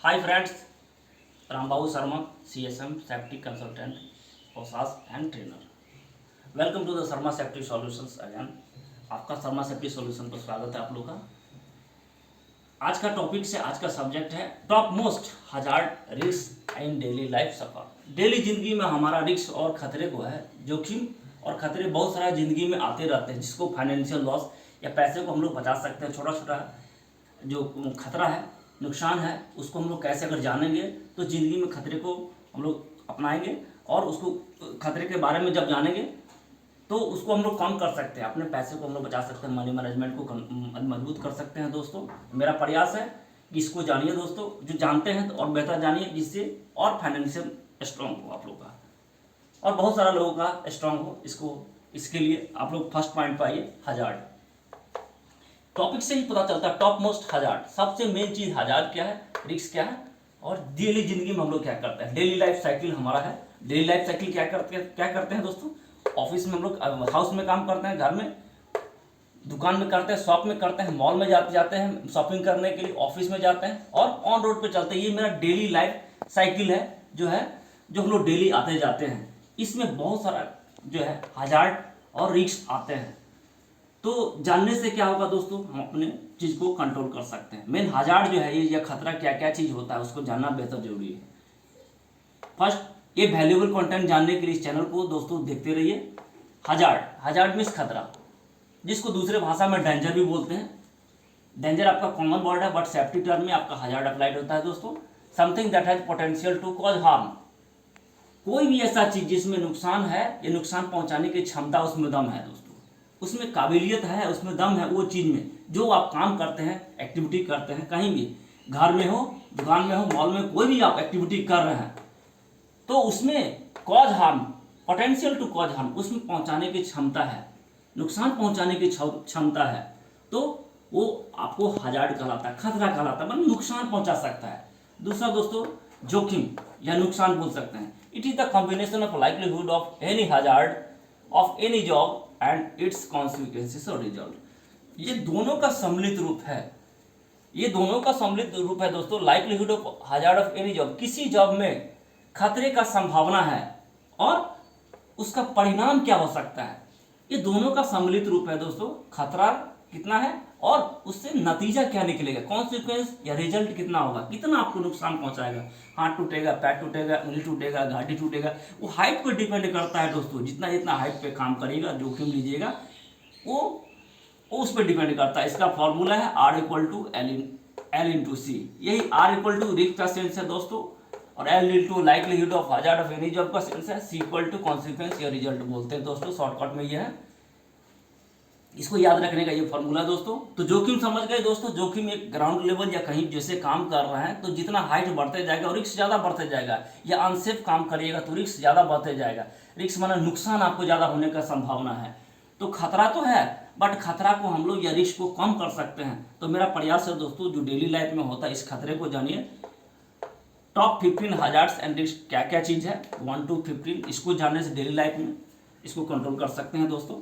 Hi friends, Rambabu Sharma, CSM Safety Consultant, OSAS and Trainer. Welcome to the Sharma safety solutions again. आपका Sharma safety solution पर स्वागत है आप लोग का। आज का टॉपिक से आज का सब्जेक्ट है top most hazard risk in daily life suffer. Daily जिंदगी में हमारा रिस्क और खतरे को है, जोखिम और खतरे बहुत सारा जिंदगी में आते रहते हैं, जिसको फाइनेंशियल लॉस या पैसे को हम लोग बचा सकते हैं। छोटा छोटा जो खतरा है, नुकसान है, उसको हम लोग कैसे अगर जानेंगे तो ज़िंदगी में खतरे को हम लोग अपनाएंगे और उसको खतरे के बारे में जब जानेंगे तो उसको हम लोग कम कर सकते हैं, अपने पैसे को हम लोग बचा सकते हैं, मनी मैनेजमेंट को मजबूत कर सकते हैं। दोस्तों मेरा प्रयास है कि इसको जानिए दोस्तों, जो जानते हैं तो और बेहतर जानिए, जिससे और फाइनेंशियल स्ट्रॉन्ग हो आप लोग का और बहुत सारा लोगों का स्ट्रॉन्ग हो। इसके लिए आप लोग फर्स्ट पॉइंट पर आइए, हजार्ड। टॉपिक से ही पता चलता है टॉप मोस्ट हजार्ड, सबसे मेन चीज हजार्ड क्या है, रिस्क क्या है और डेली जिंदगी में हम लोग क्या करते हैं। डेली लाइफ साइकिल हमारा है। डेली लाइफ साइकिल क्या करते हैं दोस्तों। ऑफिस में हम लोग हाउस में काम करते हैं, घर में, दुकान में करते हैं, शॉप में करते हैं, मॉल में जाते हैं शॉपिंग करने के लिए, ऑफिस में जाते हैं और ऑन रोड पे चलते हैं। ये मेरा डेली लाइफ साइकिल है जो हम लोग डेली आते जाते हैं। इसमें बहुत सारा जो है हजार्ड और रिस्क आते हैं। तो जानने से क्या होगा दोस्तों, हम अपने चीज को कंट्रोल कर सकते हैं। मेन हजार्ड जो है ये खतरा क्या क्या चीज होता है उसको जानना बेहतर जरूरी है। फर्स्ट, ये वैल्यूएबल कंटेंट जानने के लिए इस चैनल को दोस्तों देखते रहिए। हजार्ड मीन्स खतरा, जिसको दूसरे भाषा में डेंजर भी बोलते हैं। डेंजर आपका कॉमन वर्ड है, बट सेफ्टी टर्म में आपका हजार्ड अप्लाइड होता है दोस्तों। Something that has potential to cause harm, कोई भी ऐसा चीज जिसमें नुकसान है या नुकसान पहुंचाने की क्षमता उसमें दम है दोस्तों, उसमें काबिलियत है, उसमें दम है। वो चीज में जो आप काम करते हैं, एक्टिविटी करते हैं, कहीं भी, घर में हो, दुकान में हो, मॉल में, कोई भी आप एक्टिविटी कर रहे हैं तो उसमें cause harm, potential to cause harm, उसमें पहुंचाने की क्षमता है, नुकसान पहुंचाने की क्षमता है, तो वो आपको हजार्ड कहलाता है, खतरा कहलाता है, मतलब नुकसान पहुंचा सकता है। दूसरा दोस्तों, जोखिम या नुकसान बोल सकते हैं। It is the combination of livelihood of any hazard of any job and it's consequences और रिजल्ट। ये दोनों का सम्मिलित रूप है, ये दोनों का सम्मिलित रूप है दोस्तों। Livelihood of hazard of any job, किसी जॉब में खतरे का संभावना है और उसका परिणाम क्या हो सकता है, ये दोनों का सम्मिलित रूप है दोस्तों। खतरा कितना है और उससे नतीजा क्या निकलेगा, कॉन्सिक्वेंस या रिजल्ट कितना होगा, कितना आपको नुकसान पहुंचाएगा। हाथ टूटेगा, पैर टूटेगा, उंगली टूटेगा, गाड़ी टूटेगा, वो हाइट पर डिपेंड करता है दोस्तों। जितना जितना हाइट पे काम करिएगा, जोखिम लीजिएगा, वो उस पर डिपेंड करता है। इसका फॉर्मूला है R equal to L into C. यही R इक्वल टू रिस्क का सेंस है दोस्तों और L into livelihood of hazard of any job का सेंस है। C इक्वल टू कॉन्सिक्वेंस या रिजल्ट बोलते हैं दोस्तों, शॉर्टकट में ये है। इसको याद रखने का ये फॉर्मूला दोस्तों। तो जोखिम समझ गए दोस्तों। जोखिम एक ग्राउंड लेवल या कहीं जैसे काम कर रहे हैं तो जितना हाइट बढ़ते जाएगा रिस्क ज़्यादा बढ़ते जाएगा, या अनसेफ काम करिएगा तो रिस्क ज़्यादा बढ़ते जाएगा। रिस्क माना नुकसान आपको ज़्यादा होने का संभावना है। तो खतरा तो है, बट खतरा को हम लोग या रिस्क को कम कर सकते हैं। तो मेरा प्रयास है दोस्तों, जो डेली लाइफ में होता है इस खतरे को जानिए। टॉप 15 हजार्ड्स एंड रिस्क क्या क्या चीज़ है, 1 to 15, इसको जानने से डेली लाइफ में इसको कंट्रोल कर सकते हैं दोस्तों।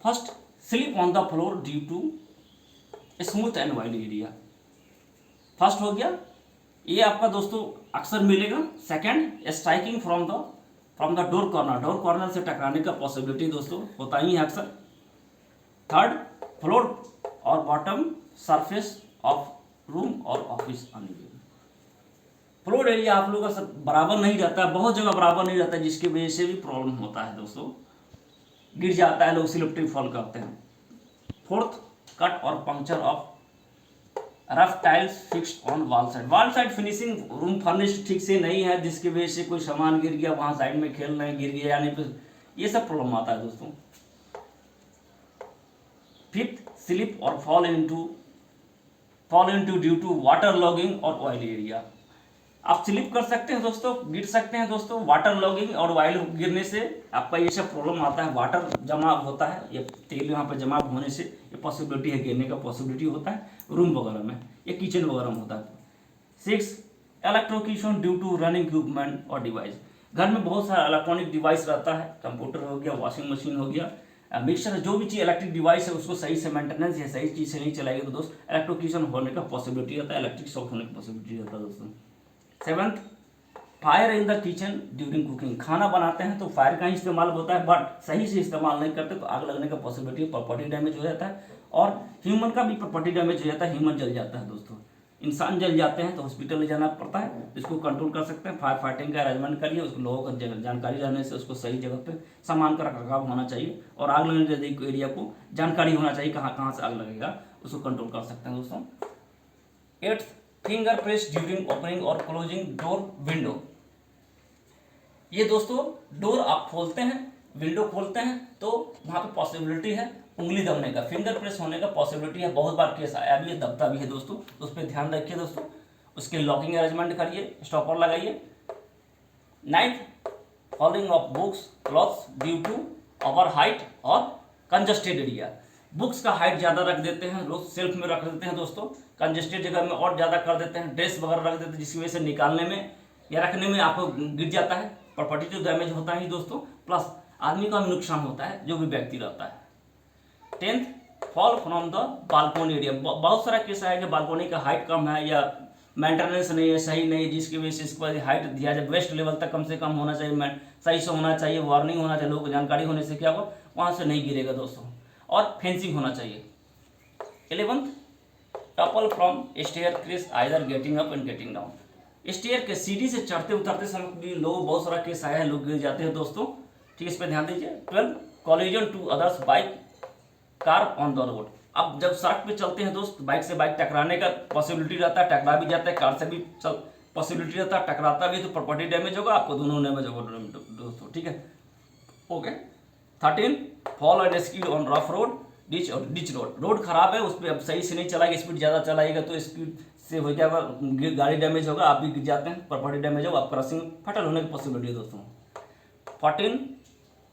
First, sleep on the floor due to smooth and wide area. First हो गया, ये आपका दोस्तों अक्सर मिलेगा। Second, striking from the door corner से टकराने का पॉसिबिलिटी दोस्तों होता ही है अक्सर। थर्ड, फ्लोर और बॉटम सरफेस ऑफ रूम और ऑफिस अनइवन। फ्लोर एरिया आप लोगों का बराबर नहीं रहता है, बहुत जगह बराबर नहीं रहता है, जिसकी वजह से भी प्रॉब्लम होता है दोस्तों, गिर जाता है, लोग स्लिप फॉल करते हैं। फोर्थ, कट और puncture of rough tiles fixed on wall side finishing, room furnished ठीक से नहीं है, जिसकी वजह से कोई सामान गिर गया, वहां साइड में खेल रहे हैं, गिर गया, यानी ये सब प्रॉब्लम आता है दोस्तों। फिफ्थ, स्लिप और fall into due to water logging और ऑयल एरिया। आप स्लिप कर सकते हैं दोस्तों, गिर सकते हैं दोस्तों। वाटर लॉगिंग और ऑयल गिरने से आपका ये सब प्रॉब्लम आता है। वाटर जमा होता है, ये तेल यहाँ पर जमा होने से ये पॉसिबिलिटी है, गिरने का पॉसिबिलिटी होता है रूम वगैरह में या किचन वगैरह में होता है। 6, electrocution due to running equipment और डिवाइस। घर में बहुत सारा इलेक्ट्रॉनिक डिवाइस रहता है, कंप्यूटर हो गया, वॉशिंग मशीन हो गया, मिक्सचर जो भी चीज़ इलेक्ट्रिक डिवाइस है उसको सही से मेंटेनेंस या सही चीज़ से नहीं चलाएगी तो दोस्त इलेक्ट्रोक्यूशन होने का पॉसिबिलिटी रहता है, इलेक्ट्रिक शॉक होने की पॉसिबिलिटी रहता है दोस्तों। Seventh, fire in the kitchen during cooking. खाना बनाते हैं तो फायर का ही इस्तेमाल होता है, बट सही से इस्तेमाल नहीं करते तो आग लगने का पॉसिबिलिटी, प्रॉपर्टी डैमेज हो जाता है और ह्यूमन का भी प्रॉपर्टी डैमेज हो जाता है, ह्यूमन जल जाता है दोस्तों। इंसान जल जाते हैं तो हॉस्पिटल ले जाना पड़ता है, इसको कंट्रोल कर सकते हैं। फायर फाइटिंग का अरेंजमेंट करिए, उसको लोगों को जानकारी रहने से उसको सही जगह पे सामान का रखरखाव होना चाहिए और आग लगने के एरिया को जानकारी होना चाहिए कहाँ कहाँ से आग लगेगा, उसको कंट्रोल कर सकते हैं दोस्तों। 8th, finger press during opening और क्लोजिंग डोर विंडो। ये दोस्तों डोर आप खोलते हैं, विंडो खोलते हैं तो वहाँ पे पॉसिबिलिटी है उंगली दबने का, फिंगर प्रेस होने का पॉसिबिलिटी है। बहुत बार केस आया भी है, दबता भी है दोस्तों, तो उस पर ध्यान रखिए दोस्तों। उसके लॉकिंग अरेंजमेंट करिए, स्टॉपर लगाइए। 9th, falling of books clothes due to over height और कंजस्टेड एरिया। बुक्स का हाइट ज़्यादा रख देते हैं, रोज सेल्फ में रख देते हैं दोस्तों, कंजस्टेड जगह में और ज़्यादा कर देते हैं, ड्रेस वगैरह रख देते हैं जिसकी वजह से निकालने में या रखने में आपको गिर जाता है, प्रॉपर्टी तो डैमेज होता है ही दोस्तों, प्लस आदमी का भी नुकसान होता है जो भी व्यक्ति रहता है। 10th, fall from the balcony area. बहुत सारा केस है कि बालकोनी का हाइट कम है या मेंटेनेंस नहीं है, सही नहीं है, जिसकी वजह से इसको हाइट दिया जाए वेस्ट लेवल तक कम से कम होना चाहिए, सही से होना चाहिए, वार्निंग होना चाहिए, लोगों को जानकारी होने से क्या हो वहाँ से नहीं गिरेगा दोस्तों, और फेंसिंग होना चाहिए। 11th, topple from staircase either getting up and getting down. Stair के सीढ़ी से चढ़ते उतरते समय भी लोग, बहुत सारा केस आया है, लोग गिर जाते हैं दोस्तों, ठीक है, इस पर ध्यान दीजिए। 12, collision to others bike car on the road. अब जब सड़क पे चलते हैं दोस्त, बाइक से बाइक टकराने का पॉसिबिलिटी रहता है, टकरा भी जाता है, कार से भी पॉसिबिलिटी रहता है, टकराता भी तो प्रॉपर्टी डैमेज होगा, आपको दोनों डैमेज होगा दोस्तों, ठीक है, okay. 13, fall and skid on rough road ditch road खराब है, उस पर अब सही से नहीं चलाएगा, स्पीड ज़्यादा चलाएगा तो स्पीड से हो जाएगा, गाड़ी डैमेज होगा, आप भी गिर जाते हैं, प्रॉपर्टी डैमेज होगा, आप क्रॉसिंग फटल होने की पॉसिबिलिटी है दोस्तों। 14,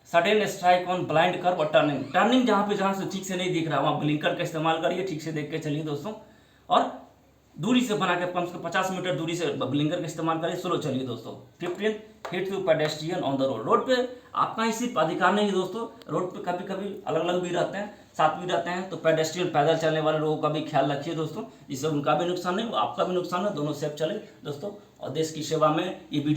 sudden strike on blind curve और टर्निंग जहाँ से ठीक से नहीं दिख रहा वहाँ ब्लिंकर का इस्तेमाल करिए, ठीक से देख के चलिए दोस्तों, और दूरी से बना के कम से कम 50 मीटर दूरी से ब्लिंकर का इस्तेमाल करिए, स्लो चलिए दोस्तों। 15, hit to pedestrian on the road पे आपका ही सिर्फ अधिकार नहीं है दोस्तों, रोड पे कभी कभी अलग अलग भी रहते हैं, साथ भी रहते हैं, तो पेडेस्ट्रियन पैदल चलने वाले लोगों का भी ख्याल रखिए दोस्तों, जिससे उनका भी नुकसान नहीं, आपका भी नुकसान है, दोनों सेफ चले दोस्तों, और देश की सेवा में ये